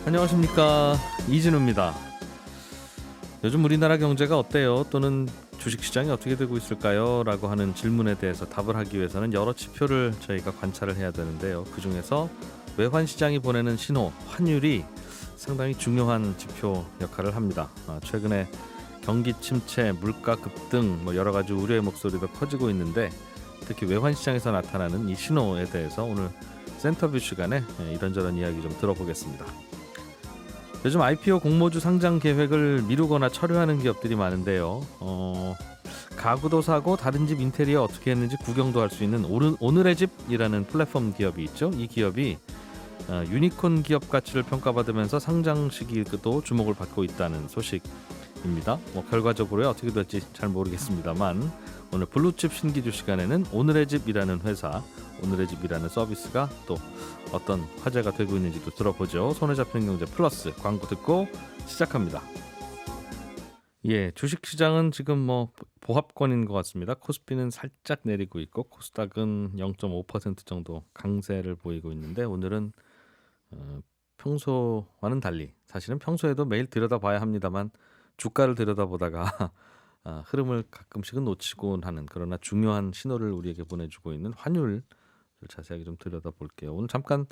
안녕하십니까, 이진우입니다. 요즘 우리나라 경제가 어때요? 또는 주식시장이 어떻게 되고 있을까요? 라고 하는 질문에 대해서 답을 하기 위해서는 여러 지표를 저희가 관찰을 해야 되는데요. 그중에서 외환시장이 보내는 신호, 환율이 상당히 중요한 지표 역할을 합니다. 최근에 경기 침체, 물가 급등, 여러 가지 우려의 목소리도 커지고 있는데, 특히 외환시장에서 나타나는 이 신호에 대해서 오늘 센터뷰 시간에 이런저런 이야기 좀 들어보겠습니다. 요즘 IPO 공모주 상장 계획을 미루거나 철회하는 기업들이 많은데요. 가구도 사고 다른 집 인테리어 어떻게 했는지 구경도 할 수 있는 오늘의 집이라는 플랫폼 기업이 있죠. 이 기업이 유니콘 기업 가치를 평가받으면서 상장 시기도 주목을 받고 있다는 소식입니다. 결과적으로 어떻게 될지 잘 모르겠습니다만, 오늘 블루칩 신기주 시간에는 오늘의 집이라는 회사, 오늘의 집이라는 서비스가 또 어떤 화제가 되고 있는지도 들어보죠. 손에 잡히는 경제 플러스 광고 듣고 시작합니다. 예, 주식시장은 지금 보합권인 것 같습니다. 코스피는 살짝 내리고 있고 코스닥은 0.5% 정도 강세를 보이고 있는데, 오늘은 평소와는 달리, 사실은 평소에도 매일 들여다봐야 합니다만 주가를 들여다보다가 흐름을 가끔씩은 놓치곤 하는, 그러나 중요한 신호를 우리에게 보내주고 있는 환율을 자세하게 좀 들여다볼게요. 오늘 잠깐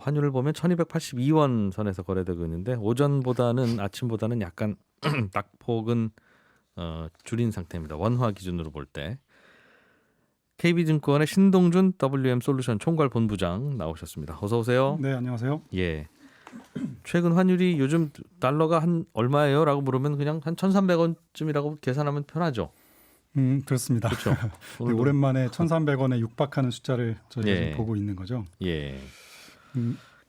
환율을 보면 1282원 선에서 거래되고 있는데, 오전보다는 아침보다는 약간 낙폭은 줄인 상태입니다. 원화 기준으로 볼 때. KB증권의 신동준 WM솔루션 총괄본부장 나오셨습니다. 어서 오세요. 네, 안녕하세요. 예. 최근 환율이 요즘 달러가 한 얼마예요? 라고 물으면 그냥 한 1,300원쯤이라고 계산하면 편하죠. 그렇습니다. 그렇죠. 네, 오랜만에 1,300원에 육박하는 숫자를 저희가 예. 지금 보고 있는 거죠. 예.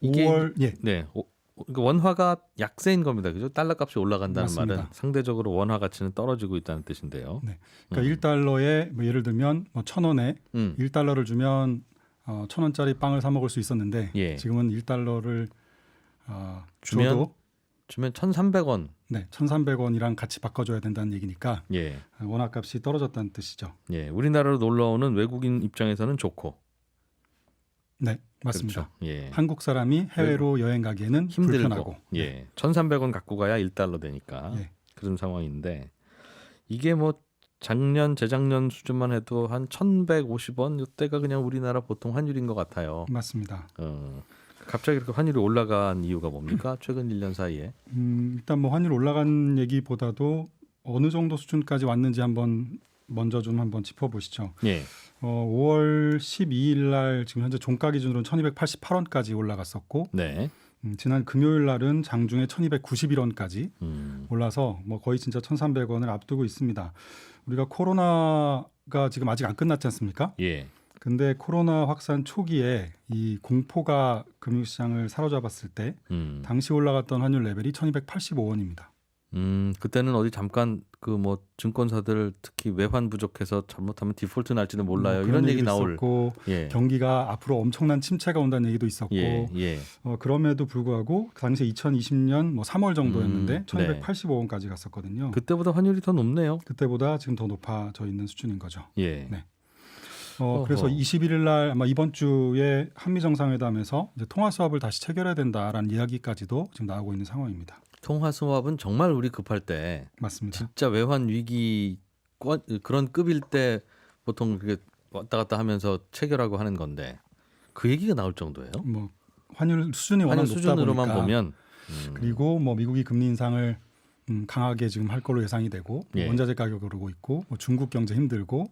5월 네. 그러니까 원화가 약세인 겁니다. 그죠? 달러 값이 올라간다는 맞습니다. 말은 상대적으로 원화 가치는 떨어지고 있다는 뜻인데요. 네. 그러니까 1달러에 예를 들면 1,000원에 1달러를 주면 1,000원짜리 빵을 사 먹을 수 있었는데, 예. 지금은 1달러를 주면 1,300원. 네, 1,300원이랑 같이 바꿔줘야 된다는 얘기니까 예. 원화 값이 떨어졌다는 뜻이죠. 예. 우리나라로 놀러 오는 외국인 입장에서는 좋고. 네, 맞습니다. 그렇죠. 예. 한국 사람이 해외로 여행 가기에는 힘들고. 불편하고. 예. 1,300원 갖고 가야 1달러 되니까. 예. 그런 상황인데, 이게 작년, 재작년 수준만 해도 한 1,150원, 이때가 그냥 우리나라 보통 환율인 것 같아요. 맞습니다. 갑자기 이렇게 환율이 올라간 이유가 뭡니까? 최근 1년 사이에. 일단 환율 올라간 얘기보다도 어느 정도 수준까지 왔는지 먼저 한번 짚어보시죠. 예. 5월 12일 날 지금 현재 종가 기준으로는 1,288원까지 올라갔었고, 네. 지난 금요일 날은 장중에 1,291원까지 올라서 거의 진짜 1,300원을 앞두고 있습니다. 우리가 코로나가 지금 아직 안 끝났지 않습니까? 예. 근데 코로나 확산 초기에 이 공포가 금융시장을 사로잡았을 때 당시 올라갔던 환율 레벨이 1,285원입니다. 그때는 어디 잠깐 증권사들 특히 외환 부족해서 잘못하면 디폴트 날지는 몰라요. 이런 얘기 나올. 있었고, 예. 경기가 앞으로 엄청난 침체가 온다는 얘기도 있었고, 예. 그럼에도 불구하고 그 당시에 2020년 3월 정도였는데 1,285원까지 갔었거든요. 그때보다 환율이 더 높네요. 그때보다 지금 더 높아져 있는 수준인 거죠. 예. 네. 그래서 21일 날 아마 이번 주에 한미 정상회담에서 이제 통화 수합을 다시 체결해야 된다라는 이야기까지도 지금 나오고 있는 상황입니다. 통화 수합은 정말 우리 급할 때, 맞습니다. 진짜 외환 위기 그런 급일 때 보통 그게 왔다 갔다 하면서 체결하고 하는 건데, 그 얘기가 나올 정도예요. 환율 수준이 워낙 높다 수준으로만 보니까. 보면. 그리고 미국이 금리 인상을 강하게 지금 할 걸로 예상이 되고, 예. 원자재 가격 오르고 있고, 중국 경제 힘들고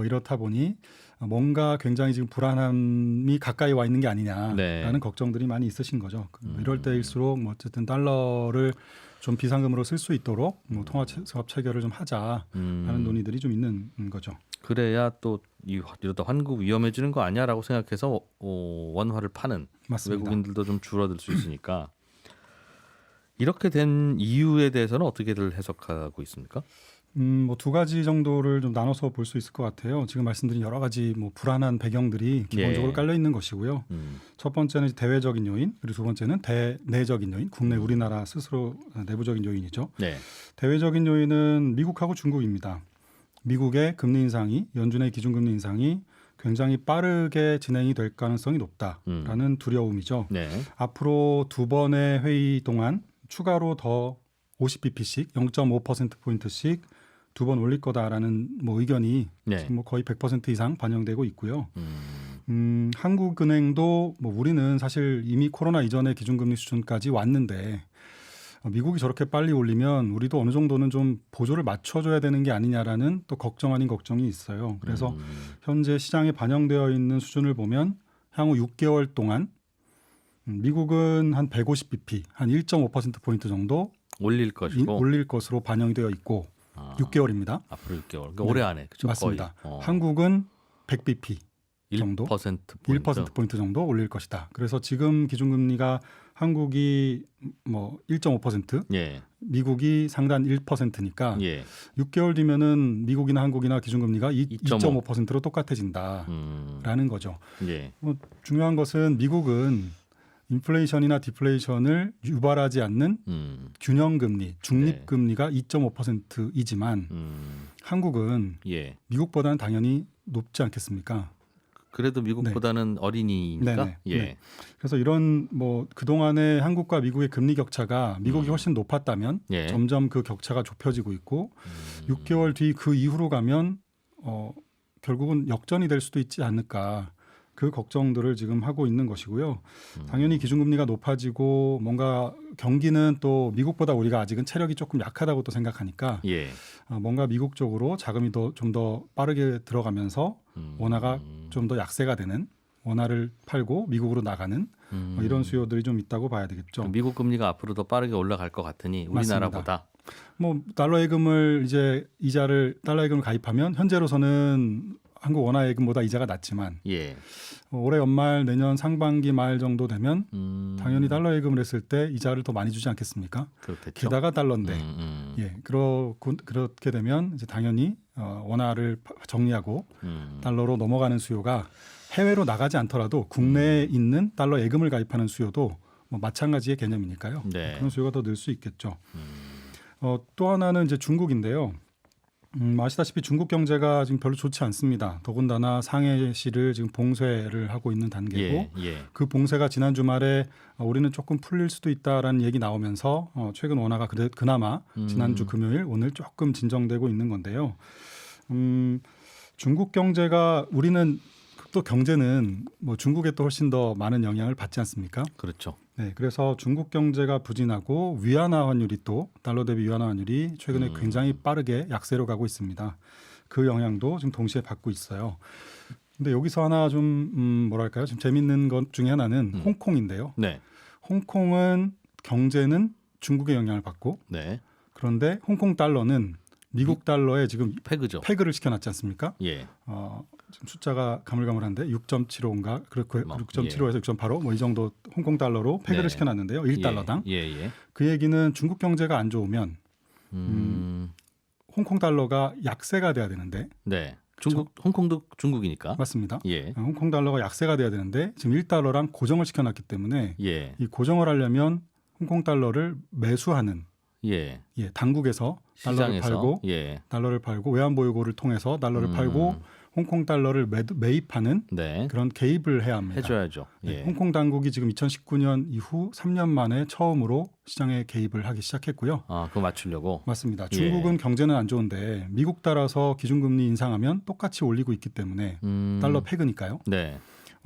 이렇다 보니 뭔가 굉장히 지금 불안함이 가까이 와 있는 게 아니냐라는 네. 걱정들이 많이 있으신 거죠. 이럴 때일수록 어쨌든 달러를 좀 비상금으로 쓸 수 있도록 통화 수합 체결을 좀 하자라는 논의들이 좀 있는 거죠. 그래야 또 이러다 환국 위험해지는 거 아니야라고 생각해서 원화를 파는. 맞습니다. 외국인들도 좀 줄어들 수 있으니까. 이렇게 된 이유에 대해서는 어떻게들 해석하고 있습니까? 두 가지 정도를 좀 나눠서 볼 수 있을 것 같아요. 지금 말씀드린 여러 가지 불안한 배경들이 기본적으로 깔려 있는 것이고요. 첫 번째는 대외적인 요인, 그리고 두 번째는 대내적인 요인, 국내 우리나라 스스로 내부적인 요인이죠. 네. 대외적인 요인은 미국하고 중국입니다. 미국의 금리 인상이, 연준의 기준금리 인상이 굉장히 빠르게 진행이 될 가능성이 높다라는 두려움이죠. 네. 앞으로 두 번의 회의 동안 추가로 더 50bp씩 0.5%포인트씩 두 번 올릴 거다라는 뭐 의견이 네. 지금 뭐 거의 100% 이상 반영되고 있고요. 한국은행도 뭐 우리는 사실 이미 코로나 이전의 기준금리 수준까지 왔는데 미국이 저렇게 빨리 올리면 우리도 어느 정도는 좀 보조를 맞춰줘야 되는 게 아니냐라는 또 걱정 아닌 걱정이 있어요. 그래서 현재 시장에 반영되어 있는 수준을 보면 향후 6개월 동안 미국은 한 150bp, 한 1.5%포인트 정도 올릴 것이고 올릴 것으로 반영이 되어 있고 6개월입니다. 앞으로 6개월. 그러니까 올해 안에 그렇죠? 맞습니다. 거의. 한국은 100bp 정도 1%포인트 1% 정도 올릴 것이다. 그래서 지금 기준금리가 한국이 뭐 1.5%, 예. 미국이 상단 1%니까 예. 6개월 뒤면은 미국이나 한국이나 기준금리가 2.5%로 똑같아진다라는 음. 거죠. 예. 뭐 중요한 것은 미국은 인플레이션이나 디플레이션을 유발하지 않는 균형금리, 중립금리가 2.5%이지만 한국은 예. 미국보다는 당연히 높지 않겠습니까? 그래도 미국보다는 어린이니까. 네네. 예. 네. 그래서 이런 뭐 그동안의 한국과 미국의 금리 격차가 미국이 훨씬 높았다면 예. 점점 그 격차가 좁혀지고 있고 6개월 뒤 그 이후로 가면 결국은 역전이 될 수도 있지 않을까. 그 걱정들을 지금 하고 있는 것이고요. 당연히 기준금리가 높아지고 뭔가 경기는 또 미국보다 우리가 아직은 체력이 조금 약하다고 또 생각하니까 예. 뭔가 미국 쪽으로 자금이 좀 더 빠르게 들어가면서 원화가 좀 더 약세가 되는 원화를 팔고 미국으로 나가는 뭐 이런 수요들이 좀 있다고 봐야 되겠죠. 미국 금리가 앞으로 더 빠르게 올라갈 것 같으니 우리나라보다. 뭐 달러 예금을 이제 달러 예금을 가입하면 현재로서는 한국 원화 예금보다 이자가 낮지만 예. 올해 연말 내년 상반기 말 정도 되면 당연히 달러 예금을 했을 때 이자를 더 많이 주지 않겠습니까? 그렇겠죠. 게다가 달러인데 예, 그렇게 되면 이제 당연히 원화를 정리하고 달러로 넘어가는 수요가 해외로 나가지 않더라도 국내에 있는 달러 예금을 가입하는 수요도 뭐 마찬가지의 개념이니까요. 네. 그런 수요가 더 늘 수 있겠죠. 또 하나는 이제 중국인데요. 아시다시피 중국 경제가 지금 별로 좋지 않습니다. 더군다나 상해시를 지금 봉쇄를 하고 있는 단계고 예. 그 봉쇄가 지난 주말에 우리는 조금 풀릴 수도 있다라는 얘기 나오면서 최근 원화가 그나마 지난주 금요일 오늘 조금 진정되고 있는 건데요. 중국 경제가 우리는 또 경제는 뭐 중국에 또 훨씬 더 많은 영향을 받지 않습니까? 그렇죠. 네, 그래서 중국 경제가 부진하고 위안화 환율이 또 달러 대비 위안화 환율이 최근에 굉장히 빠르게 약세로 가고 있습니다. 그 영향도 지금 동시에 받고 있어요. 근데 여기서 하나 좀 뭐랄까요? 좀 재밌는 것 중에 하나는 홍콩인데요. 네. 홍콩은 경제는 중국의 영향을 받고 네. 그런데 홍콩 달러는 미국 달러에 지금 패그죠. 패그를 시켜놨지 않습니까? 예. 지금 숫자가 가물가물한데 6.75인가 그렇고 6.75에서 예. 6.85 뭐 이 정도 홍콩 달러로 패그를 네. 시켜놨는데요. 1달러당. 예. 그 얘기는 중국 경제가 안 좋으면 홍콩 달러가 약세가 돼야 되는데. 네. 홍콩도 중국이니까. 맞습니다. 예. 홍콩 달러가 약세가 돼야 되는데 지금 1달러랑 고정을 시켜놨기 때문에 예. 이 고정을 하려면 홍콩 달러를 매수하는 예. 당국에서 달러를 시장에서. 팔고 예. 달러를 팔고 외환보유고를 통해서 달러를 팔고 홍콩 달러를 매입하는 네. 그런 개입을 해야 합니다. 해줘야죠. 네, 예. 홍콩 당국이 지금 2019년 이후 3년 만에 처음으로 시장에 개입을 하기 시작했고요. 그거 맞추려고. 맞습니다. 중국은 경제는 안 좋은데 미국 따라서 기준금리 인상하면 똑같이 올리고 있기 때문에 달러 패그니까요. 네.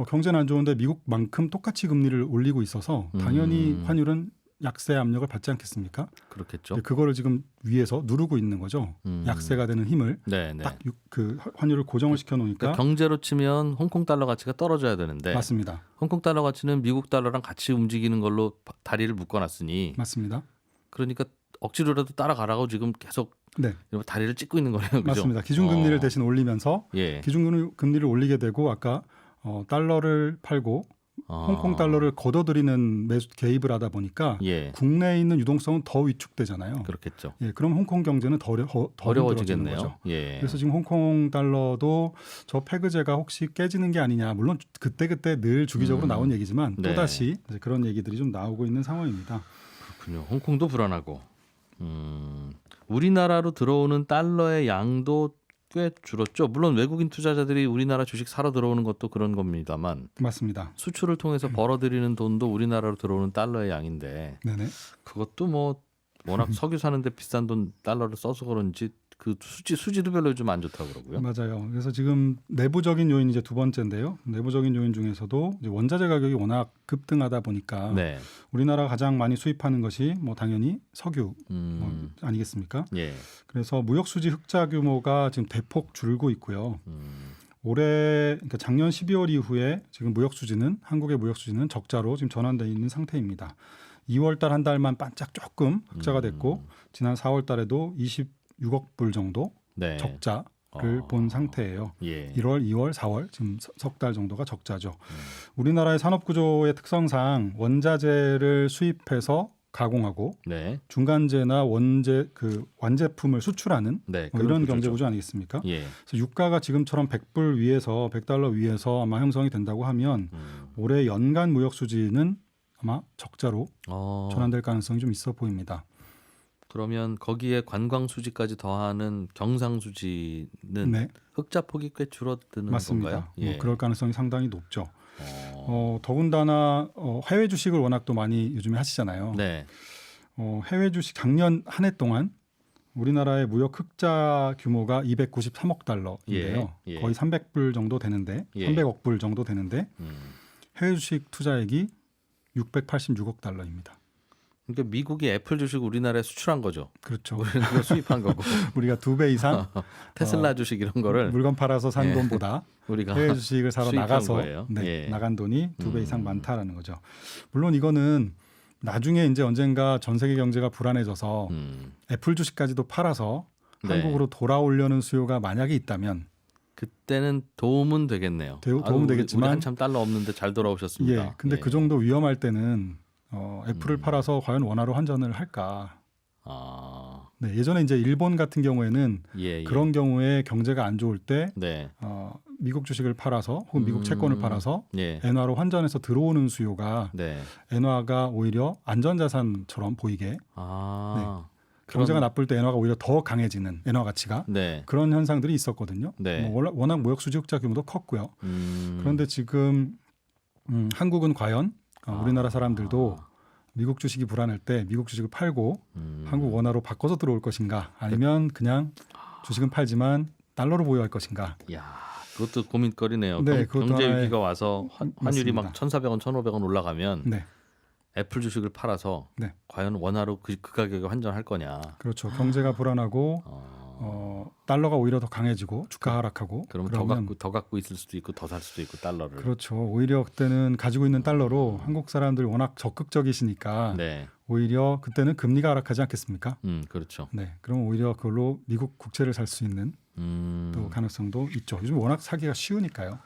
경제는 안 좋은데 미국만큼 똑같이 금리를 올리고 있어서 당연히 환율은 약세 압력을 받지 않겠습니까? 그렇겠죠. 그거를 지금 위에서 누르고 있는 거죠. 약세가 되는 힘을 네네. 딱 그 환율을 고정을 시켜놓으니까. 그러니까 경제로 치면 홍콩 달러 가치가 떨어져야 되는데 맞습니다. 홍콩 달러 가치는 미국 달러랑 같이 움직이는 걸로 다리를 묶어놨으니 맞습니다. 그러니까 억지로라도 따라가라고 지금 계속 네. 다리를 찢고 있는 거네요. 그죠? 맞습니다. 기준금리를 대신 올리면서 예. 기준금리를 올리게 되고 아까 달러를 팔고 홍콩 달러를 걷어들이는 개입을 하다 보니까 예. 국내에 있는 유동성은 더 위축되잖아요. 그렇겠죠. 예, 그럼 홍콩 경제는 더 어려워지겠네요. 거죠. 예. 그래서 지금 홍콩 달러도 저 패그제가 혹시 깨지는 게 아니냐. 물론 그때 늘 주기적으로 나온 얘기지만 네. 또다시 이제 그런 얘기들이 좀 나오고 있는 상황입니다. 그렇군요. 홍콩도 불안하고 우리나라로 들어오는 달러의 양도 꽤 줄었죠. 물론 외국인 투자자들이 우리나라 주식 사러 들어오는 것도 그런 겁니다만 맞습니다. 수출을 통해서 벌어들이는 돈도 우리나라로 들어오는 달러의 양인데 네네. 그것도 뭐 워낙 석유 사는데 비싼 돈 달러를 써서 그런지 그 수지도 별로 좀 안 좋다고 그러고요. 맞아요. 그래서 지금 내부적인 요인 이제 두 번째인데요. 내부적인 요인 중에서도 이제 원자재 가격이 워낙 급등하다 보니까 네. 우리나라가 가장 많이 수입하는 것이 뭐 당연히 석유 아니겠습니까? 예. 그래서 무역 수지 흑자 규모가 지금 대폭 줄고 있고요. 올해 그러니까 작년 12월 이후에 지금 무역 수지는 한국의 무역 수지는 적자로 지금 전환돼 있는 상태입니다. 2월 달 한 달만 반짝 조금 흑자가 됐고 지난 4월 달에도 26억 불 정도 네. 적자를 본 상태예요. 예. 1월, 2월, 4월 지금 석 달 정도가 적자죠. 우리나라의 산업 구조의 특성상 원자재를 수입해서 가공하고 네. 중간재나 완제품을 수출하는 네. 뭐 이런 경제 구조 아니겠습니까? 예. 그래서 유가가 지금처럼 100불 위에서 100달러 위에서 아마 형성이 된다고 하면 올해 연간 무역 수지는 아마 적자로 전환될 가능성이 좀 있어 보입니다. 그러면 거기에 관광 수지까지 더하는 경상 수지는 네, 흑자 폭이 꽤 줄어드는 맞습니다. 건가요? 예. 그럴 가능성이 상당히 높죠. 더군다나 해외 주식을 워낙 또 많이 요즘에 하시잖아요. 네. 해외 주식 작년 한 해 동안 우리나라의 무역 흑자 규모가 293억 달러인데요. 예, 예. 거의 300불 정도 되는데, 예. 300억 불 정도 되는데 해외 주식 투자액이 686억 달러입니다. 그러니까 미국이 애플 주식 우리나라에 수출한 거죠. 그렇죠. 우리는 그거 수입한 거고. 우리가 2배 이상 테슬라 주식 이런 거를 물건 팔아서 산 예. 돈보다 우리가 해외 주식을 사러 수입한 나가서 거예요. 네, 예. 나간 돈이 2배 이상 많다라는 거죠. 물론 이거는 나중에 이제 언젠가 전 세계 경제가 불안해져서 애플 주식까지도 팔아서 네. 한국으로 돌아오려는 수요가 만약에 있다면 그때는 도움은 되겠네요. 도움은 아유, 되겠지만 우리 한참 달러 없는데 잘 돌아오셨습니다. 예, 근데 예. 그 정도 위험할 때는 애플을 팔아서 과연 원화로 환전을 할까? 아, 네, 예전에 이제 일본 같은 경우에는 예, 예. 그런 경우에 경제가 안 좋을 때 네. 미국 주식을 팔아서 혹은 미국 채권을 팔아서 예. 엔화로 환전해서 들어오는 수요가 네. 엔화가 오히려 안전자산처럼 보이게 아. 경제가 나쁠 때 엔화가 오히려 더 강해지는 엔화 가치가 네. 그런 현상들이 있었거든요. 네. 뭐 워낙 무역 수지 흑자 규모도 컸고요. 그런데 지금 한국은 과연 우리나라 사람들도 미국 주식이 불안할 때 미국 주식을 팔고 한국 원화로 바꿔서 들어올 것인가 아니면 그냥 주식은 팔지만 달러로 보유할 것인가. 야, 그것도 고민거리네요. 네, 그것도 경제 하나의- 위기가 와서 환율이 막 맞습니다. 1,400원, 1,500원 올라가면 네, 애플 주식을 팔아서 네. 과연 원화로 그 가격에 환전할 거냐. 그렇죠. 경제가 불안하고 달러가 오히려 더 강해지고 주가 하락하고 그러면 더 갖고 있을 수도 있고 더 살 수도 있고 달러를. 그렇죠. 오히려 그때는 가지고 있는 달러로 한국 사람들이 워낙 적극적이시니까 네. 오히려 그때는 금리가 하락하지 않겠습니까? 그렇죠. 네, 그럼 오히려 그걸로 미국 국채를 살 수 있는 또 가능성도 있죠. 요즘 워낙 사기가 쉬우니까요.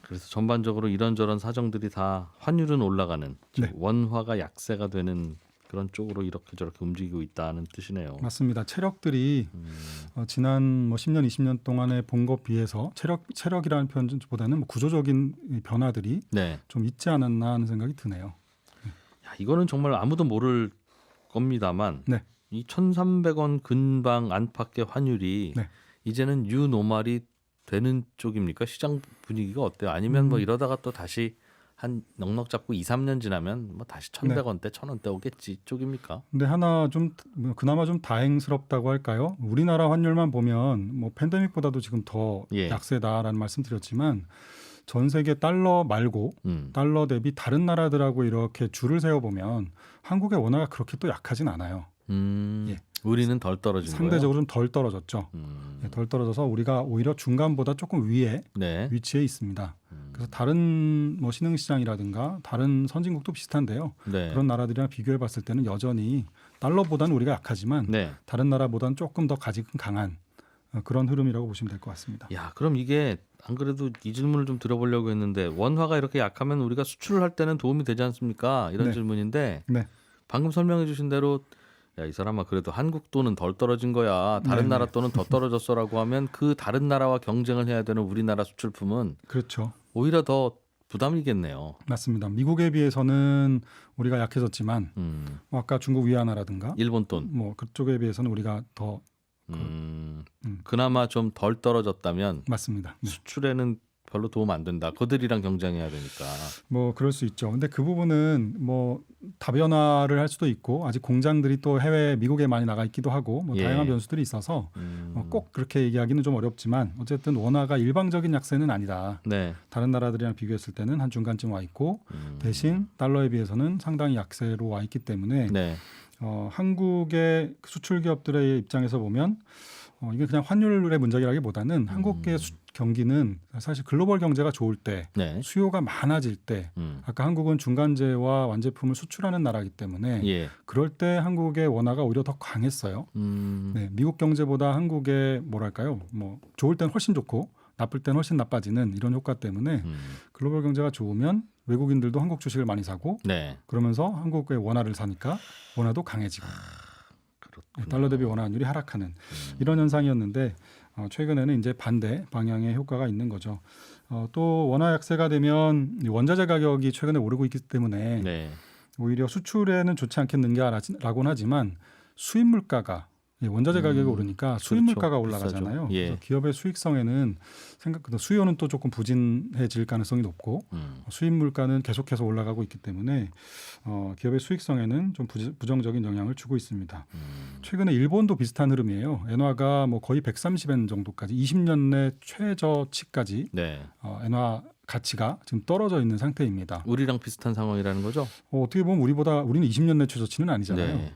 그래서 전반적으로 이런저런 사정들이 다 환율은 올라가는 즉 네. 원화가 약세가 되는 그런 쪽으로 이렇게 저렇게 움직이고 있다는 뜻이네요. 맞습니다. 체력들이 지난 뭐 10년, 20년 동안에 본 것 비해서 체력이라는 표현보다는 뭐 구조적인 변화들이 네. 좀 있지 않았나 하는 생각이 드네요. 야, 이거는 정말 아무도 모를 겁니다만 네. 이 1,300원 근방 안팎의 환율이 네. 이제는 뉴노멀이 되는 쪽입니까? 시장 분위기가 어때요? 아니면 뭐 이러다가 또 다시 한 넉넉 잡고 2, 3년 지나면 뭐 다시 1,100원대, 1,000원대 오겠지 쪽입니까? 근데 하나 좀 그나마 좀 다행스럽다고 할까요? 우리나라 환율만 보면 뭐 팬데믹보다도 지금 더 예. 약세다라는 말씀드렸지만 전 세계 달러 말고 음. 달러 대비 다른 나라들하고 이렇게 줄을 세워 보면 한국의 원화가 그렇게 또 약하진 않아요. 예. 우리는 덜 떨어진 상대적으로 좀 덜 떨어졌죠. 거예요. 예, 덜 떨어져서 우리가 오히려 중간보다 조금 위에 네. 위치해 있습니다. 그래서 다른 뭐 신흥시장이라든가 다른 선진국도 비슷한데요. 네. 그런 나라들이랑 비교해 봤을 때는 여전히 달러보다는 우리가 약하지만 네. 다른 나라보다는 조금 더 가지근 강한 그런 흐름이라고 보시면 될 것 같습니다. 야, 그럼 이게 안 그래도 이 질문을 좀 들어보려고 했는데 원화가 이렇게 약하면 우리가 수출을 할 때는 도움이 되지 않습니까? 이런 네. 질문인데 네. 방금 설명해 주신 대로 야, 이 사람아 그래도 한국 돈은 덜 떨어진 거야. 다른 네네. 나라 돈은 더 떨어졌어라고 하면 그 다른 나라와 경쟁을 해야 되는 우리나라 수출품은 그렇죠. 오히려 더 부담이겠네요. 맞습니다. 미국에 비해서는 우리가 약해졌지만 뭐 아까 중국 위안화라든가 일본 돈. 뭐 그쪽에 비해서는 우리가 더 그나마 좀 덜 떨어졌다면 맞습니다. 네. 수출에는 별로 도움 안 된다. 그들이랑 경쟁해야 되니까. 뭐 그럴 수 있죠. 근데 그 부분은 뭐 다변화를 할 수도 있고 아직 공장들이 또 해외 미국에 많이 나가 있기도 하고 뭐 예. 다양한 변수들이 있어서 꼭 그렇게 얘기하기는 좀 어렵지만 어쨌든 원화가 일방적인 약세는 아니다. 네. 다른 나라들이랑 비교했을 때는 한 중간쯤 와 있고 대신 달러에 비해서는 상당히 약세로 와 있기 때문에 네. 한국의 수출 기업들의 입장에서 보면 이게 그냥 환율의 문제라기보다는 한국의 경기는 사실 글로벌 경제가 좋을 때 네. 수요가 많아질 때 아까 한국은 중간재와 완제품을 수출하는 나라이기 때문에 예. 그럴 때 한국의 원화가 오히려 더 강했어요. 네, 미국 경제보다 한국의 뭐랄까요? 뭐 좋을 땐 훨씬 좋고 나쁠 땐 훨씬 나빠지는 이런 효과 때문에 글로벌 경제가 좋으면 외국인들도 한국 주식을 많이 사고 네. 그러면서 한국의 원화를 사니까 원화도 강해지고 달러 대비 원화 환율이 하락하는 이런 현상이었는데 최근에는 이제 반대 방향의 효과가 있는 거죠. 또 원화 약세가 되면 원자재 가격이 최근에 오르고 있기 때문에 네. 오히려 수출에는 좋지 않겠는가라고는 하지만 수입 물가가 원자재 가격이 오르니까 수입 그렇죠. 물가가 올라가잖아요. 비싸죠. 예. 그래서 기업의 수익성에는 생각보다 수요는 또 조금 부진해질 가능성이 높고 수입 물가는 계속해서 올라가고 있기 때문에 기업의 수익성에는 좀 부정적인 영향을 주고 있습니다. 최근에 일본도 비슷한 흐름이에요. 엔화가 뭐 거의 130엔 정도까지 20년 내 최저치까지 네. 엔화 가치가 지금 떨어져 있는 상태입니다. 우리랑 비슷한 상황이라는 거죠? 어떻게 보면 우리는 20년 내 최저치는 아니잖아요. 네.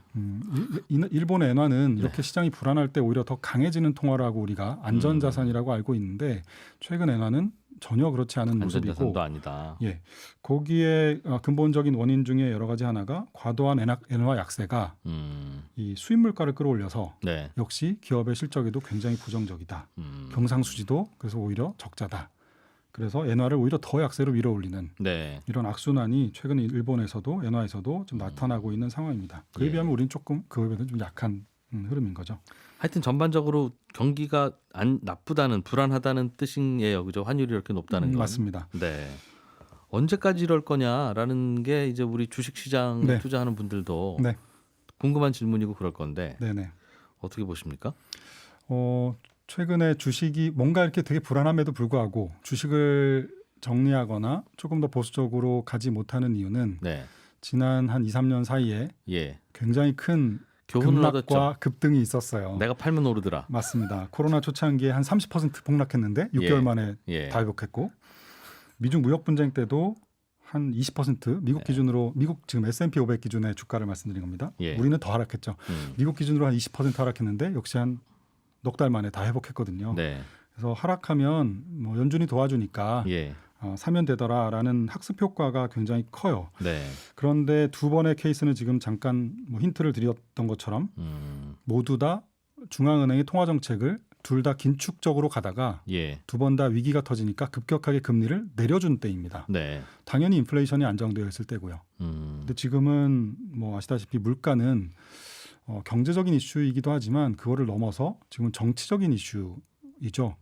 일본의 엔화는 이렇게 네. 시장이 불안할 때 오히려 더 강해지는 통화라고 우리가 안전자산이라고 알고 있는데 최근 엔화는 전혀 그렇지 않은 모습이고 안전자산도 아니다. 예, 거기에 근본적인 원인 중에 여러 가지 하나가 과도한 엔화 약세가 이 수입 물가를 끌어올려서 네. 역시 기업의 실적에도 굉장히 부정적이다. 경상수지도 그래서 오히려 적자다. 그래서 엔화를 오히려 더 약세로 밀어올리는 네. 이런 악순환이 최근에 일본에서도 엔화에서도 좀 나타나고 있는 상황입니다. 그에 예. 비하면 우리는 조금 그거에 비해서 좀 약한 흐름인 거죠. 하여튼 전반적으로 경기가 나쁘다는 불안하다는 뜻이에요. 그죠? 환율이 이렇게 높다는 건. 맞습니다. 네. 언제까지 이럴 거냐라는 게 이제 우리 주식 시장에 네. 투자하는 분들도 네. 궁금한 질문이고 그럴 건데 네네. 어떻게 보십니까? 최근에 주식이 뭔가 이렇게 되게 불안함에도 불구하고 주식을 정리하거나 조금 더 보수적으로 가지 못하는 이유는 네. 지난 한 2, 3년 사이에 예. 굉장히 큰 교훈을 급락과 얻었죠. 급등이 있었어요. 내가 팔면 오르더라. 맞습니다. 코로나 초창기에 한 30% 폭락했는데 6개월 예. 만에 예. 다 회복했고 미중 무역 분쟁 때도 한 20% 미국 기준으로 미국 지금 S&P 500 기준의 주가를 말씀드린 겁니다. 예. 우리는 더 하락했죠. 미국 기준으로 한 20% 하락했는데 역시 한 넉 달 만에 다 회복했거든요. 네. 그래서 하락하면 뭐 연준이 도와주니까 예. 사면 되더라라는 학습 효과가 굉장히 커요. 네. 그런데 두 번의 케이스는 지금 잠깐 뭐 힌트를 드렸던 것처럼 모두 다 중앙은행의 통화 정책을 둘 다 긴축적으로 가다가 예. 두 번 다 위기가 터지니까 급격하게 금리를 내려준 때입니다. 네. 당연히 인플레이션이 안정되어 있을 때고요. 근데 지금은 뭐 아시다시피 물가는 경제적인 이슈이기도 하지만 그거를 넘어서 지금은 정치적인 이슈이죠.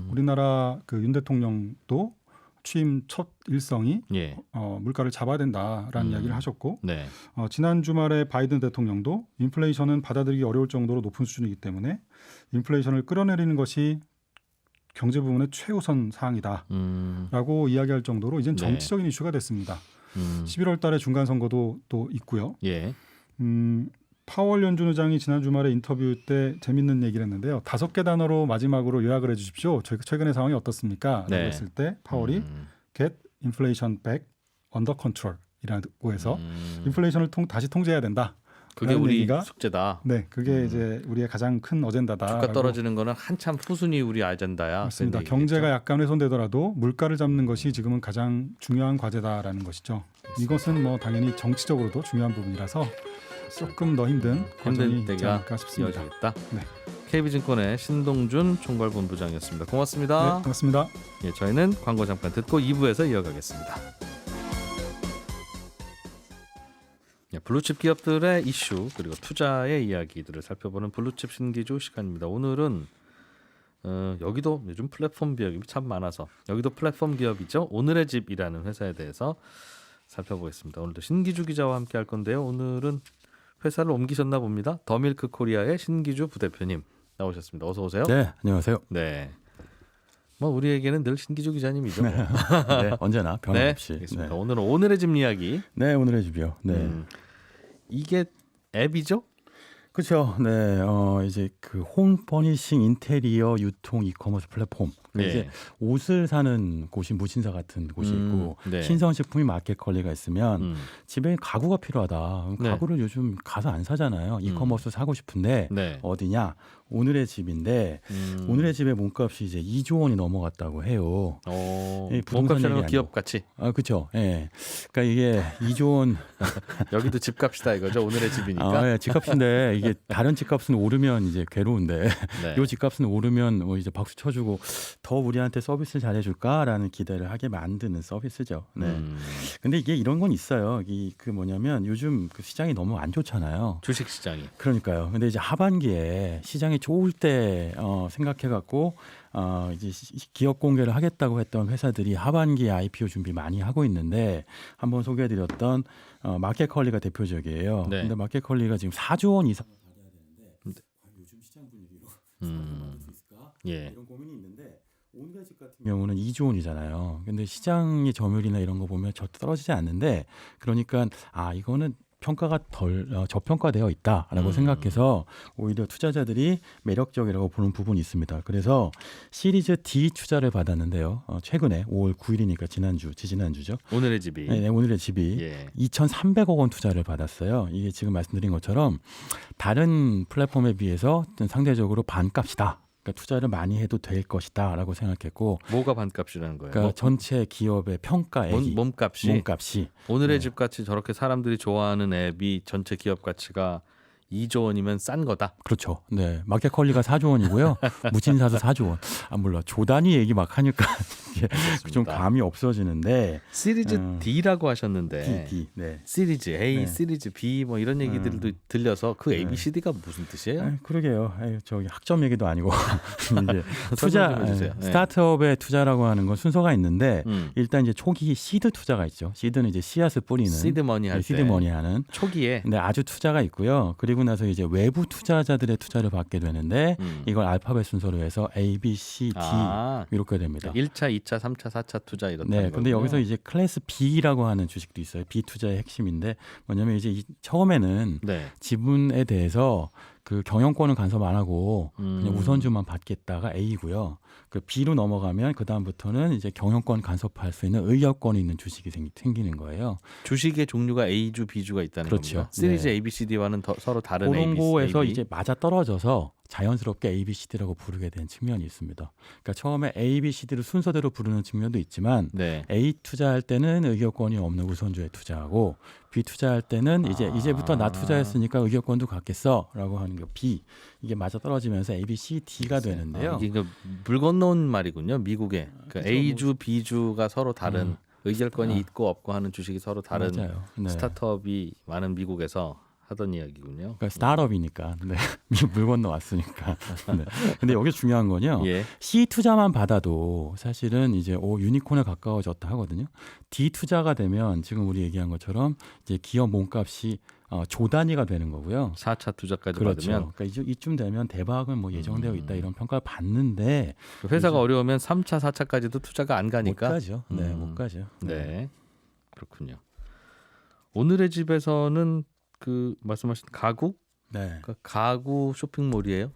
우리나라 그 윤 대통령도 취임 첫 일성이 예. 물가를 잡아야 된다라는 이야기를 하셨고 네. 지난 주말에 바이든 대통령도 인플레이션은 받아들이기 어려울 정도로 높은 수준이기 때문에 인플레이션을 끌어내리는 것이 경제 부문의 최우선 사항이다라고 이야기할 정도로 이젠 네. 정치적인 이슈가 됐습니다. 11월 달에 중간 선거도 또 있고요. 예. 파월 연준 의장이 지난 주말에 인터뷰 때 재밌는 얘기를 했는데요. 5개 단어로 마지막으로 요약을 해주십시오. 최근의 상황이 어떻습니까? 네. 라고 했을 때 파월이 get inflation back under control이라고 해서 인플레이션을 다시 통제해야 된다. 그게 우리 얘기가, 숙제다. 네, 그게 이제 우리의 가장 큰 어젠다다. 주가 떨어지는 거는 한참 후순위 우리 아젠다야. 맞습니다. 경제가 약간 훼손되더라도 물가를 잡는 것이 지금은 가장 중요한 과제다라는 것이죠. 이것은 뭐 당연히 정치적으로도 중요한 부분이라서 조금 더 힘든 과정이 있지 때가 않을까 싶습니다. 이어지겠다. 네. KB증권의 신동준 총괄본부장이었습니다. 고맙습니다. 네, 고맙습니다. 예, 저희는 광고 잠깐 듣고 2부에서 이어가겠습니다. 예, 블루칩 기업들의 이슈 그리고 투자의 이야기들을 살펴보는 블루칩 신기주 시간입니다. 오늘은 여기도 요즘 플랫폼 기업이 참 많아서 여기도 플랫폼 기업이죠. 오늘의 집이라는 회사에 대해서 살펴보겠습니다. 오늘도 신기주 기자와 함께 할 건데요. 오늘은 회사를 옮기셨나 봅니다. 더밀크 코리아의 신기주 부대표님. 나오셨습니다. 어서 오세요. 네, 안녕하세요. 네. 뭐 우리에게는 늘 신기주 기자님이죠. 뭐. 네, 언제나 변함없이. 알겠습니다. 오늘은 오늘의 집 이야기. 네, 오늘의 집이요. 네, 이게 앱이죠? 그렇죠. 네, 이제 그 홈 퍼니싱 인테리어 유통 이커머스 플랫폼. 네. 이제 옷을 사는 곳이 무신사 같은 곳이 있고 네. 신선식품이 마켓컬리가 있으면 집에 가구가 필요하다. 그럼 네. 가구를 요즘 가서 안 사잖아요. 이커머스 사고 싶은데 네. 어디냐? 오늘의 집인데 오늘의 집의 몸값이 이제 2조 원이 넘어갔다고 해요. 이 부동산 몸값이라는 얘기 건 기업 가치. 아, 그렇죠. 예. 그러니까 이게 2조 원 여기도 집값이다 이거죠. 오늘의 집이니까. 아, 예, 집값인데 이게 다른 집값은 오르면 이제 괴로운데 네. 요 집값은 오르면 뭐 이제 박수 쳐주고 더 우리한테 서비스를 잘해줄까라는 기대를 하게 만드는 서비스죠. 네. 근데 이게 이런 건 있어요. 그 뭐냐면 요즘 그 시장이 너무 안 좋잖아요. 주식 시장이. 그러니까요. 근데 이제 하반기에 시장이 좋을 때 생각해갖고 이제 기업 공개를 하겠다고 했던 회사들이 하반기에 IPO 준비 많이 하고 있는데 한번 소개해드렸던 마켓컬리가 대표적이에요. 네. 근데 마켓컬리가 지금 4조 원 이상 받아야 되는데 요즘 시장 분위기로 받을 수 있을까? 예. 이런 고민이 있는데 오늘의 집 같은 경우는 2조 원이잖아요. 근데 시장의 점유율이나 이런 거 보면 절대 떨어지지 않는데 그러니까 이거는 평가가 덜 저평가되어 있다라고 생각해서 오히려 투자자들이 매력적이라고 보는 부분이 있습니다. 그래서 시리즈 D 투자를 받았는데요. 최근에 5월 9일이니까 지지난주죠. 오늘의 집이. 네, 오늘의 집이 예. 2,300억 원 투자를 받았어요. 이게 지금 말씀드린 것처럼 다른 플랫폼에 비해서 상대적으로 반값이다. 그러니까 투자를 많이 해도 될 것이다라고 생각했고, 뭐가 반값이라는 거예요? 그러니까 전체 기업의 평가액이 몸값이. 오늘의 집 같이 저렇게 사람들이 좋아하는 앱이 전체 기업 가치가 2조 원이면 싼 거다. 그렇죠. 네, 마켓컬리가 4조 원이고요. 무신사도 4조 원. 몰라. 조 단위 얘기 막 하니까 이게 좀 감이 없어지는데 시리즈 D라고 하셨는데 D. 네. 시리즈 A, 네. 시리즈 B 뭐 이런 얘기들도 들려서 그 A, B, C, D가 무슨 뜻이에요? 그러게요. 저기 학점 얘기도 아니고 이제 설명 좀 해주세요. 네. 스타트업의 투자라고 하는 건 순서가 있는데 일단 이제 초기 시드 투자가 있죠. 시드는 이제 씨앗을 뿌리는 시드머니 할 때. 시드머니 하는 초기에. 근데 아주 투자가 있고요. 그리고 나서 이제 외부 투자자들의 투자를 받게 되는데 이걸 알파벳 순서로 해서 A, B, C, D 이렇게 됩니다. 1차, 2차, 3차, 4차 투자 이렇다는 네, 거군요. 근데 여기서 이제 클래스 B라고 하는 주식도 있어요. B 투자의 핵심인데 뭐냐면 이제 처음에는 네. 지분에 대해서 그 경영권은 간섭 안 하고 그냥 우선주만 받겠다가 A고요. 그 B로 넘어가면 그 다음부터는 이제 경영권 간섭할 수 있는 의결권이 있는 주식이 생기는 거예요. 주식의 종류가 A주, B주가 있다는 그렇죠. 겁니다. 시리즈 네. A, B, C, D와는 서로 다른 그런 A, B, 거에서 A, B. 이제 맞아 떨어져서 자연스럽게 A, B, C, D라고 부르게 된 측면이 있습니다. 그러니까 처음에 A, B, C, D를 순서대로 부르는 측면도 있지만 네. A 투자할 때는 의결권이 없는 우선주에 투자하고 B 투자할 때는 이제부터 나 투자했으니까 의결권도 갖겠어라고 하는 게 B 이게 맞아 떨어지면서 A, B, C, D가 되는데요. 이게 물 건너온 말이군요. 미국에 그 A주, B주가 서로 다른 의결권이 있고 없고 하는 주식이 서로 다른 맞아요. 네. 스타트업이 많은 미국에서 하던 이야기군요. 그러니까 스타트업이니까 네. 물 건너 왔으니까. 네. 근데 여기 중요한 건요. 예. C 투자만 받아도 사실은 이제 유니콘에 가까워졌다 하거든요. D 투자가 되면 지금 우리 얘기한 것처럼 이제 기업 몸값이 조 단위가 되는 거고요. 4차 투자까지 그렇죠. 받으면 그러니까 이쯤 되면 대박은 뭐 예정되어 있다 이런 평가를 받는데 회사가 어려우면 3차, 4차까지도 투자가 안 가니까 못 가죠. 네, 못 가죠. 네. 그렇군요. 오늘의 집에서는 그 말씀하신 가구? 네. 그러니까 가구 쇼핑몰이에요?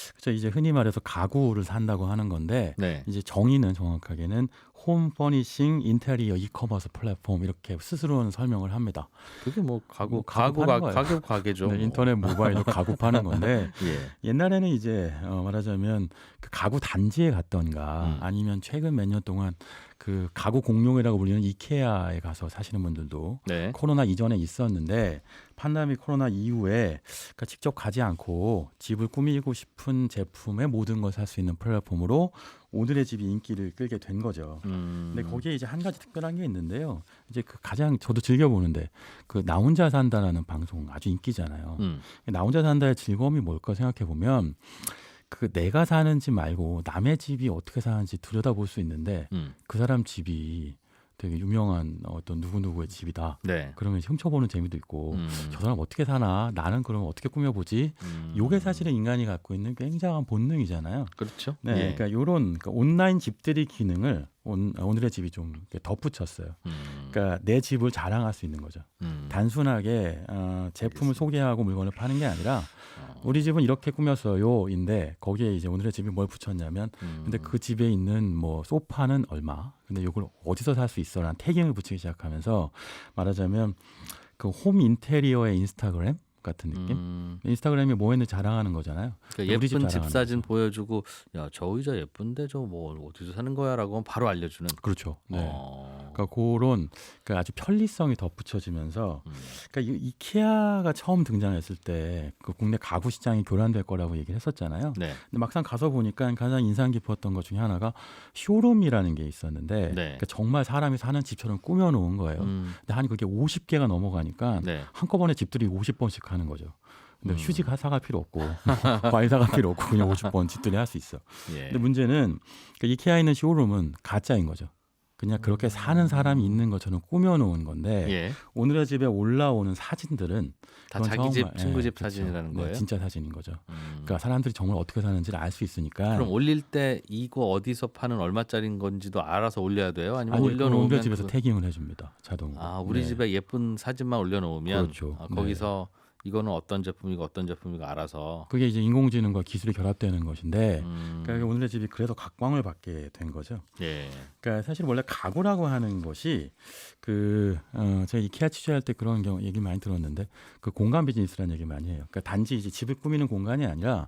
그렇죠. 이제 흔히 말해서 가구를 산다고 하는 건데 네. 이제 정의는 정확하게는 홈 퍼니싱 인테리어 이커머스 플랫폼 이렇게 스스로는 설명을 합니다. 그게 뭐 가구 가게죠. 네, 뭐. 인터넷 모바일로 가구 파는 건데 예. 옛날에는 이제 말하자면 그 가구 단지에 갔던가 아니면 최근 몇 년 동안 그 가구 공룡이라고 불리는 이케아에 가서 사시는 분들도 네. 코로나 이전에 있었는데 팬데믹 코로나 이후에 그러니까 직접 가지 않고 집을 꾸미고 싶은 제품의 모든 걸 살 수 있는 플랫폼으로 오늘의 집이 인기를 끌게 된 거죠. 근데 거기에 이제 한 가지 특별한 게 있는데요. 이제 그 가장 저도 즐겨 보는데 그 나 혼자 산다라는 방송 아주 인기잖아요. 나 혼자 산다의 즐거움이 뭘까 생각해 보면 그 내가 사는 집 말고 남의 집이 어떻게 사는지 들여다볼 수 있는데 그 사람 집이 되게 유명한 어떤 누구누구의 집이다. 네. 그러면 훔쳐보는 재미도 있고 저 사람 어떻게 사나? 나는 그럼 어떻게 꾸며보지? 요게 사실은 인간이 갖고 있는 굉장한 본능이잖아요. 그렇죠. 네, 예. 그러니까 이런 온라인 집들이 기능을 오늘의 집이 좀 이렇게 덧붙였어요. 그러니까 내 집을 자랑할 수 있는 거죠. 단순하게 제품을 알겠습니다. 소개하고 물건을 파는 게 아니라 우리 집은 이렇게 꾸몄어요인데 거기에 이제 오늘의 집이 뭘 붙였냐면 근데 그 집에 있는 뭐 소파는 얼마? 근데 이걸 어디서 살 수 있어라는 태깅을 붙이기 시작하면서 말하자면 그 홈 인테리어의 인스타그램 같은 느낌? 인스타그램이 뭐 했는지 자랑하는 거잖아요. 그러니까 우리 집 예쁜 집 자랑하는 사진 거죠. 보여주고 야, 저 의자 예쁜데 저 뭐 어디서 사는 거야라고 하면 바로 알려주는. 그렇죠. 네. 어. 그러니까 그런 그러니까 아주 편리성이 덧붙여지면서 그러니까 이케아가 처음 등장했을 때 그 국내 가구 시장이 교란될 거라고 얘기를 했었잖아요. 네. 근데 막상 가서 보니까 가장 인상 깊었던 것 중에 하나가 쇼룸이라는 게 있었는데 네. 그러니까 정말 사람이 사는 집처럼 꾸며놓은 거예요. 근데 한 그게 50개가 넘어가니까 네. 한꺼번에 한꺼번에 집들이 50번씩 하는 거죠. 근데 휴지 사갈 필요 없고 과일 사갈 필요 없고 그냥 50번 집들이 할 수 있어. 예. 근데 문제는 그 이케아에 있는 쇼룸은 가짜인 거죠. 그냥 그렇게 사는 사람이 있는 것처럼 꾸며놓은 건데 예. 오늘의 집에 올라오는 사진들은 다 그건 자기 집 정말, 친구 집 그렇죠. 사진이라는 네, 거예요. 진짜 사진인 거죠. 그러니까 사람들이 정말 어떻게 사는지를 알 수 있으니까. 그럼 올릴 때 이거 어디서 파는 얼마짜리인 건지도 알아서 올려야 돼요? 아니면 아니 올려놓으면 오늘 집에서 그거- 태깅을 해줍니다. 자동으로. 아, 우리 네. 집에 예쁜 사진만 올려놓으면 그렇죠. 아, 거기서 이거는 어떤 제품이고 어떤 제품이고 알아서. 그게 이제 인공지능과 기술이 결합되는 것인데 음, 그러니까 오늘의 집이 그래서 각광을 받게 된 거죠. 예. 그러니까 사실 원래 가구라고 하는 것이 제가 이케아 취재할 때 그런 경우 얘기 많이 들었는데 그 공간 비즈니스라는 얘기 많이 해요. 그러니까 단지 이제 집을 꾸미는 공간이 아니라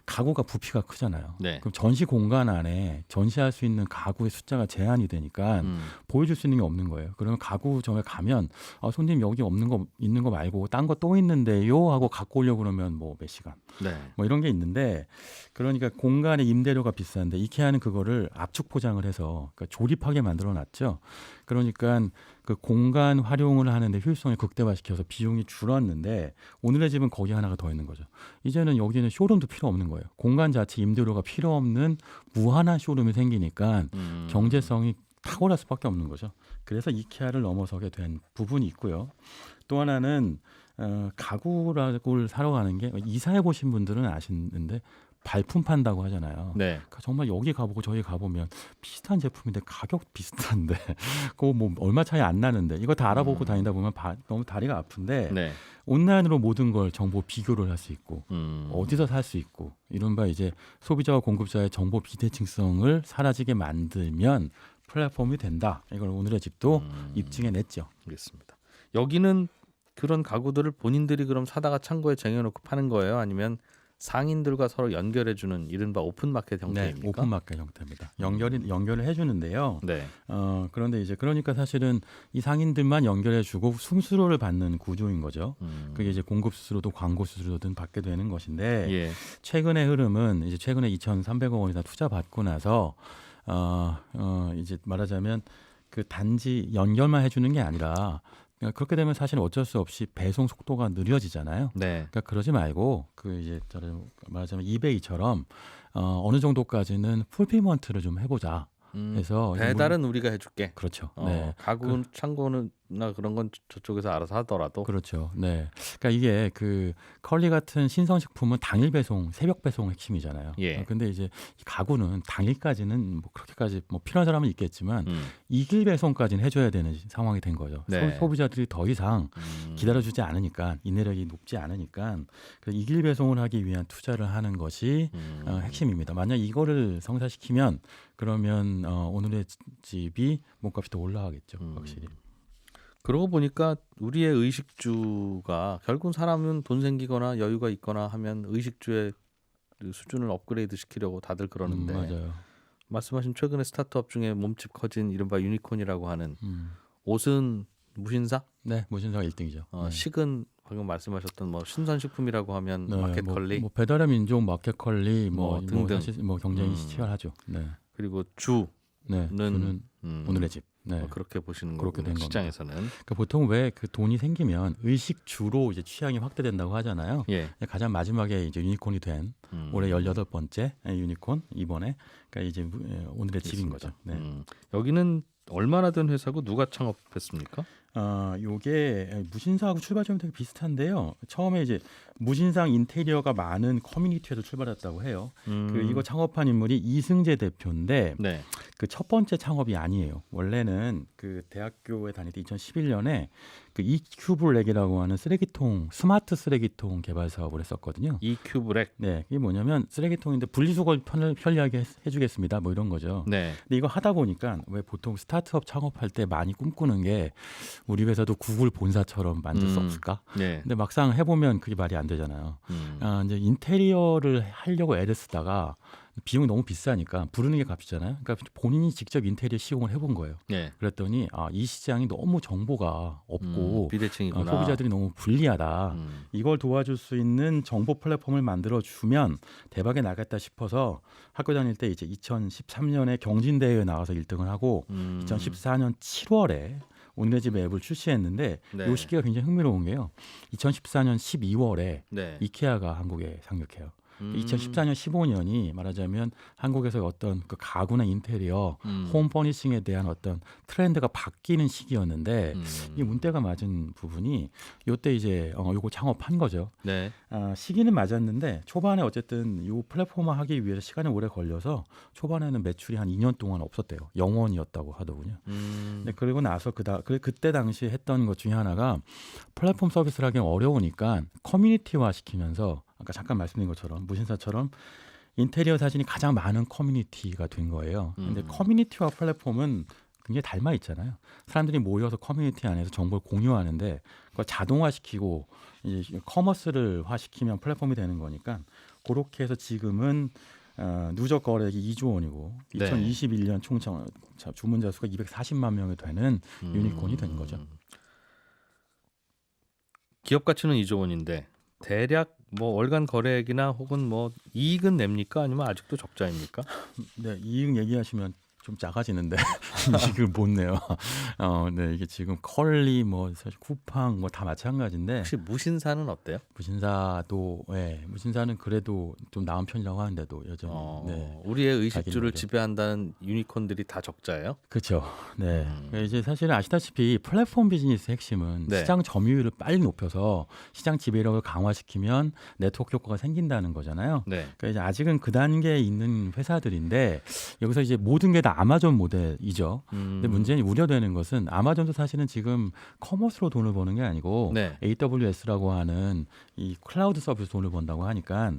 가구가 부피가 크잖아요. 네. 그럼 전시 공간 안에 전시할 수 있는 가구의 숫자가 제한이 되니까 보여줄 수 있는 게 없는 거예요. 그러면 가구점에 가면 손님 여기 없는 거 있는 거 말고 딴 거 또 있는데요 하고 갖고 오려고 그러면 뭐 몇 시간 네. 뭐 이런 게 있는데 그러니까 공간의 임대료가 비싼데 이케아는 그거를 압축 포장을 해서 그러니까 조립하게 만들어 놨죠. 그러니까 그 공간 활용을 하는데 효율성을 극대화시켜서 비용이 줄었는데 오늘의 집은 거기 하나가 더 있는 거죠. 이제는 여기는 쇼룸도 필요 없는 거예요. 공간 자체 임대료가 필요 없는 무한한 쇼룸이 생기니까 경제성이 탁월할 수밖에 없는 거죠. 그래서 이케아를 넘어서게 된 부분이 있고요. 또 하나는 가구를 사러 가는 게 이사해 보신 분들은 아시는데 발품 판다고 하잖아요. 네. 그러니까 정말 여기 가보고 저기 가보면 비슷한 제품인데 가격 비슷한데 그거 뭐 얼마 차이 안 나는데 이거 다 알아보고 다니다 보면 너무 다리가 아픈데 네. 온라인으로 모든 걸 정보 비교를 할 수 있고 음. 어디서 살 수 있고 이른바 이제 소비자와 공급자의 정보 비대칭성을 사라지게 만들면 플랫폼이 된다. 이걸 오늘의 집도 입증해냈죠. 알겠습니다. 여기는 그런 가구들을 본인들이 그럼 사다가 창고에 쟁여놓고 파는 거예요? 아니면 상인들과 서로 연결해주는 이른바 오픈마켓 형태입니까? 네, 오픈마켓 형태입니다. 연결을 해주는데요. 네. 그런데 이제 그러니까 사실은 이 상인들만 연결해주고 순수료를 받는 구조인 거죠. 그게 이제 공급 수수료도 광고 수수료든 받게 되는 것인데 예. 최근의 흐름은 이제 최근에 2,300억 원이 다 투자 받고 나서 이제 말하자면 그 단지 연결만 해주는 게 아니라 그렇게 되면 사실 어쩔 수 없이 배송 속도가 느려지잖아요. 네. 그러니까 그러지 말고 그 이제 말하자면 이베이처럼 어느 정도까지는 풀피먼트를 좀 해보자. 해서 배달은 우리가 해줄게. 그렇죠. 네. 가구 창고나 그런 건 저쪽에서 알아서 하더라도. 그렇죠. 네. 그러니까 이게 그 컬리 같은 신선식품은 당일 배송, 새벽 배송 핵심이잖아요. 예. 근데 이제 가구는 당일까지는 뭐 그렇게까지 뭐 필요한 사람은 있겠지만 이길 배송까지는 해줘야 되는 상황이 된 거죠. 네. 소비자들이 더 이상 기다려주지 않으니까 인내력이 높지 않으니까 그 이길 배송을 하기 위한 투자를 하는 것이 핵심입니다. 만약 이거를 성사시키면 그러면 오늘의 집이 몸값이 더 올라가겠죠. 확실히. 그러고 보니까 우리의 의식주가 결국은 사람은 돈 생기거나 여유가 있거나 하면 의식주의 수준을 업그레이드 시키려고 다들 그러는데 맞아요. 말씀하신 최근에 스타트업 중에 몸집 커진 이른바 유니콘이라고 하는 옷은 무신사? 네, 무신사가 1등이죠. 네. 식은 방금 말씀하셨던 뭐 신선식품이라은 하면 네, 마켓컬리 뭐 배달의 민족, 마켓컬리 등등. 사실 뭐 경쟁이 치열하죠. 네. 그리고 주는 주는 오늘의 집. 네. 그렇게 보시는 그렇게 거군요. 된 시장에서는. 그러니까 보통 왜 그 돈이 생기면 의식주로 이제 취향이 확대된다고 하잖아요. 예. 가장 마지막에 이제 유니콘이 된 올해 18번째 유니콘 이번에 그러니까 이제 오늘의 집인 거죠. 네. 여기는 얼마나 된 회사고 누가 창업했습니까? 요게 무신사하고 출발점이 되게 비슷한데요. 처음에 이제 무신상 인테리어가 많은 커뮤니티에서 출발했다고 해요. 이거 창업한 인물이 이승재 대표인데 네. 그 첫 번째 창업이 아니에요. 원래는 그 대학교에 다닐 때 2011년에 그 이큐브렉이라고 하는 스마트 쓰레기통 개발 사업을 했었거든요. 이큐브렉. 네, 이게 뭐냐면 쓰레기통인데 분리수거를 편리하게 해주겠습니다. 뭐 이런 거죠. 네. 근데 이거 하다 보니까 왜 보통 스타트업 창업할 때 많이 꿈꾸는 게 우리 회사도 구글 본사처럼 만들 수 없을까? 네. 근데 막상 해보면 그게 말이 안 되잖아요. 이제 인테리어를 하려고 애를 쓰다가 비용이 너무 비싸니까 부르는 게 값이잖아요. 그러니까 본인이 직접 인테리어 시공을 해본 거예요. 네. 그랬더니 이 시장이 너무 정보가 없고 비대칭이구나. 소비자들이 너무 불리하다. 이걸 도와줄 수 있는 정보 플랫폼을 만들어주면 대박이 나겠다 싶어서 학교 다닐 때 이제 2013년에 경진대회에 나가서 1등을 하고 2014년 7월에 오늘의 집 앱을 출시했는데 네. 이 시기가 굉장히 흥미로운 게요. 2014년 12월에 네. 이케아가 한국에 상륙해요. 2014년 15년이 말하자면 한국에서 어떤 그 가구나 인테리어, 홈 퍼니싱에 대한 어떤 트렌드가 바뀌는 시기였는데 이 문대가 맞은 부분이 이때 이제 요거 창업한 거죠. 네. 시기는 맞았는데 초반에 어쨌든 이 플랫폼화 하기 위해서 시간이 오래 걸려서 초반에는 매출이 한 2년 동안 없었대요. 0원이었다고 하더군요. 근데 그리고 나서 그때 당시에 했던 것 중에 하나가 플랫폼 서비스를 하기 어려우니까 커뮤니티화 시키면서 아까 잠깐 말씀드린 것처럼 무신사처럼 인테리어 사진이 가장 많은 커뮤니티가 된 거예요. 근데 커뮤니티와 플랫폼은 굉장히 닮아 있잖아요. 사람들이 모여서 커뮤니티 안에서 정보를 공유하는데 그걸 자동화시키고 이제 커머스를 화시키면 플랫폼이 되는 거니까 그렇게 해서 지금은 누적 거래액이 2조 원이고 네. 2021년 총 주문자 수가 240만 명이 되는 유니콘이 된 거죠. 기업 가치는 2조 원인데 대략 뭐 월간 거래액이나 혹은 뭐 이익은 냅니까? 아니면 아직도 적자입니까? 네, 이익 얘기하시면 좀 작아지는데 이익을 못 내요. 네, 이게 지금 컬리 뭐 사실 쿠팡 뭐 다 마찬가지인데 혹시 무신사는 어때요? 무신사도 무신사는 그래도 좀 나은 편이라고 하는데도 여전히 네. 우리의 의식주를 거죠. 지배한다는 유니콘들이 다 적자예요? 그렇죠. 네. 이제 사실은 아시다시피 플랫폼 비즈니스의 핵심은 네. 시장 점유율을 빨리 높여서 시장 지배력을 강화시키면 네트워크 효과가 생긴다는 거잖아요. 네. 그러니까 이제 아직은 그 단계에 있는 회사들인데 여기서 이제 모든 게 다 아마존 모델이죠. 근데 문제는 우려되는 것은 아마존도 사실은 지금 커머스로 돈을 버는 게 아니고 네. AWS라고 하는 이 클라우드 서비스 돈을 번다고 하니까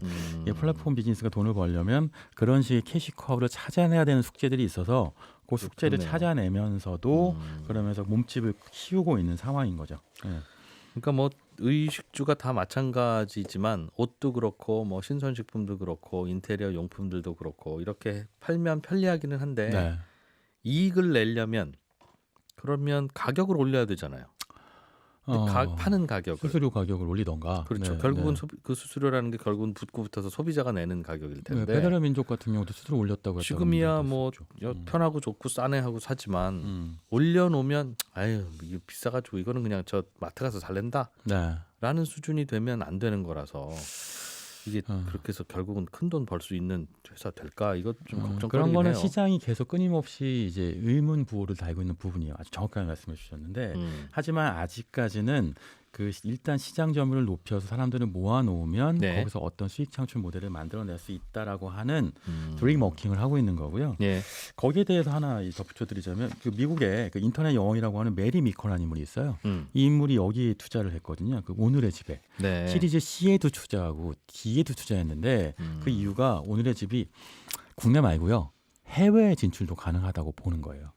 이 플랫폼 비즈니스가 돈을 벌려면 그런 식의 캐시커브를 찾아내야 되는 숙제들이 있어서 그 숙제를 그렇네요. 찾아내면서도 그러면서 몸집을 키우고 있는 상황인 거죠. 네. 그러니까 뭐 의식주가 다 마찬가지지만 옷도 그렇고 뭐 신선식품도 그렇고 인테리어 용품들도 그렇고 이렇게 팔면 편리하기는 한데 네. 이익을 내려면 그러면 가격을 올려야 되잖아요. 파는 가격을. 수수료 가격을 올리던가. 그렇죠. 네, 결국은 네. 그 수수료라는 게 결국은 붙고 붙어서 소비자가 내는 가격일 텐데. 네, 페데럴 민족 같은 경우도 수수료 올렸다고 했다고 지금이야 뭐 있었죠. 편하고 좋고 싸네 하고 사지만 올려놓으면 아유 이거 비싸가지고 이거는 그냥 저 마트 가서 살랜다 네. 라는 수준이 되면 안 되는 거라서 이게 그렇게 해서 결국은 큰 돈 벌 수 있는 회사 될까 이거 좀 걱정거리긴 그런 거는 해요. 시장이 계속 끊임없이 이제 의문 부호를 달고 있는 부분이에요. 아주 정확하게 말씀해 주셨는데 하지만 아직까지는 일단 시장 점유율을 높여서 사람들을 모아놓으면 네. 거기서 어떤 수익 창출 모델을 만들어낼 수 있다라고 하는 드림워킹을 하고 있는 거고요. 예. 거기에 대해서 하나 덧붙여드리자면 그 미국의 그 인터넷 영웅이라고 하는 메리 미커라는 인물이 있어요. 이 인물이 여기에 투자를 했거든요. 그 오늘의 집에 네. 시리즈 C에도 투자하고 D에도 투자했는데 그 이유가 오늘의 집이 국내 말고요 해외 진출도 가능하다고 보는 거예요.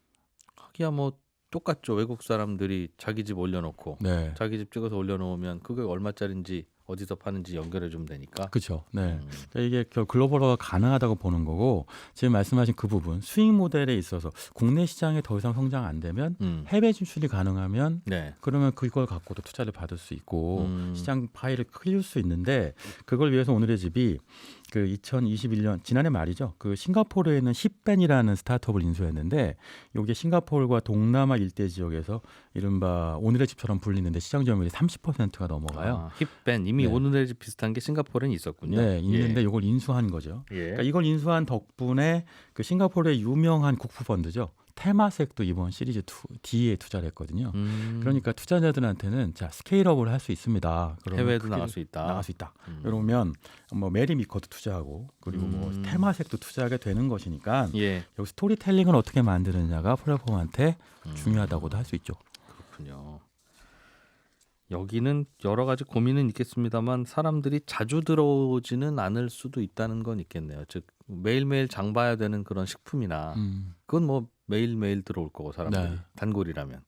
하기야 뭐 똑같죠. 외국 사람들이 자기 집 올려놓고 네. 자기 집 찍어서 올려놓으면 그게 얼마짜리인지 어디서 파는지 연결해 주면 되니까. 그렇죠. 네. 그러니까 이게 글로벌화가 가능하다고 보는 거고 지금 말씀하신 그 부분 수익 모델에 있어서 국내 시장에 더 이상 성장 안 되면 해외 진출이 가능하면 네. 그러면 그걸 갖고도 투자를 받을 수 있고 시장 파이를 키울 수 있는데 그걸 위해서 오늘의 집이 그 2021년 지난해 말이죠. 그 싱가포르에 있는 힙벤이라는 스타트업을 인수했는데 이게 싱가포르와 동남아 일대 지역에서 이른바 오늘의 집처럼 불리는데 시장 점유율이 30%가 넘어가요. 힙벤 이미 네. 오늘의 집 비슷한 게 싱가포르는 있었군요. 네, 있는데 예. 이걸 인수한 거죠. 예. 그러니까 이걸 인수한 덕분에 그 싱가포르의 유명한 국부 펀드죠. 테마색도 이번 시리즈 D에 투자를 했거든요. 그러니까 투자자들한테는 자 스케일업을 할 수 있습니다. 그러면 해외도 크게 나갈 수 있다. 나갈 수 있다. 그러면 뭐 메리 미커도 투자하고 그리고 뭐 테마색도 투자하게 되는 것이니까 예. 여기 스토리텔링을 어떻게 만드느냐가 플랫폼한테 중요하다고도 할 수 있죠. 그렇군요. 여기는 여러 가지 고민은 있겠습니다만 사람들이 자주 들어오지는 않을 수도 있다는 건 있겠네요. 즉 매일매일 장 봐야 되는 그런 식품이나 그건 뭐 매일매일 들어올 거고 사람들이 네. 단골이라면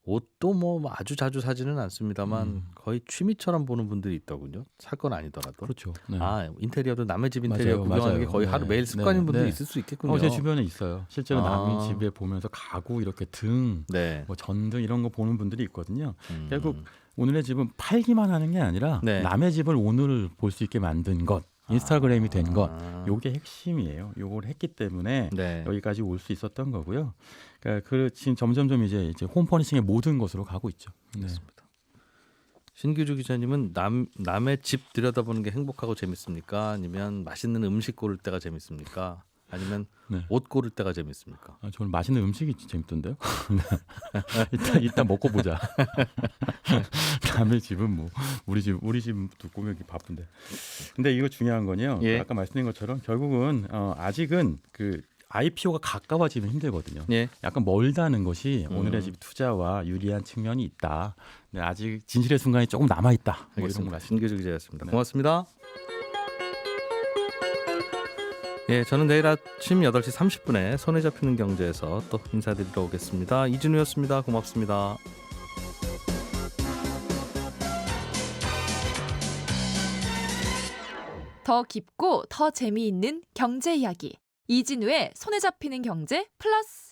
옷도 뭐 아주 자주 사지는 않습니다만 거의 취미처럼 보는 분들이 있더군요. 살 건 아니더라도. 그렇죠. 네. 아 인테리어도 남의 집 인테리어 맞아요, 구경하는 게 맞아요. 거의 네. 하루 매일 습관인 네. 분들이 네. 있을 수 있겠군요. 제 주변에 있어요. 실제로 아. 남의 집에 보면서 가구 이렇게 등, 네. 뭐 전등 이런 거 보는 분들이 있거든요. 음. 결국 오늘의 집은 팔기만 하는 게 아니라 네. 남의 집을 오늘 볼 수 있게 만든 것, 인스타그램이 된 것, 아. 요게 핵심이에요. 요걸 했기 때문에 네. 여기까지 올 수 있었던 거고요. 그러니까 지금 점점점 이제 홈퍼니싱의 모든 것으로 가고 있죠. 네. 신규주 기자님은 남의 집 들여다보는 게 행복하고 재밌습니까? 아니면 맛있는 음식 고를 때가 재밌습니까? 아니면 네. 옷 고를 때가 재밌습니까? 저는 맛있는 음식이 재밌던데요. 일단 먹고 보자. 남의 집은 뭐 우리 집도 꾸미기 바쁜데. 근데 이거 중요한 건요. 예. 아까 말씀드린 것처럼 결국은 아직은 그 IPO가 가까워지면 힘들거든요. 예. 약간 멀다는 것이 오늘의 집 투자와 유리한 측면이 있다. 근데 아직 진실의 순간이 조금 남아 있다. 뭐 이런 알겠습니다. 거 말씀. 신규주 기자였습니다. 네. 고맙습니다. 예, 저는 내일 아침 8시 30분에 손에 잡히는 경제에서 또 인사드리러 오겠습니다. 이진우였습니다. 고맙습니다. 더 깊고 더 재미있는 경제 이야기. 이진우의 손에 잡히는 경제 플러스.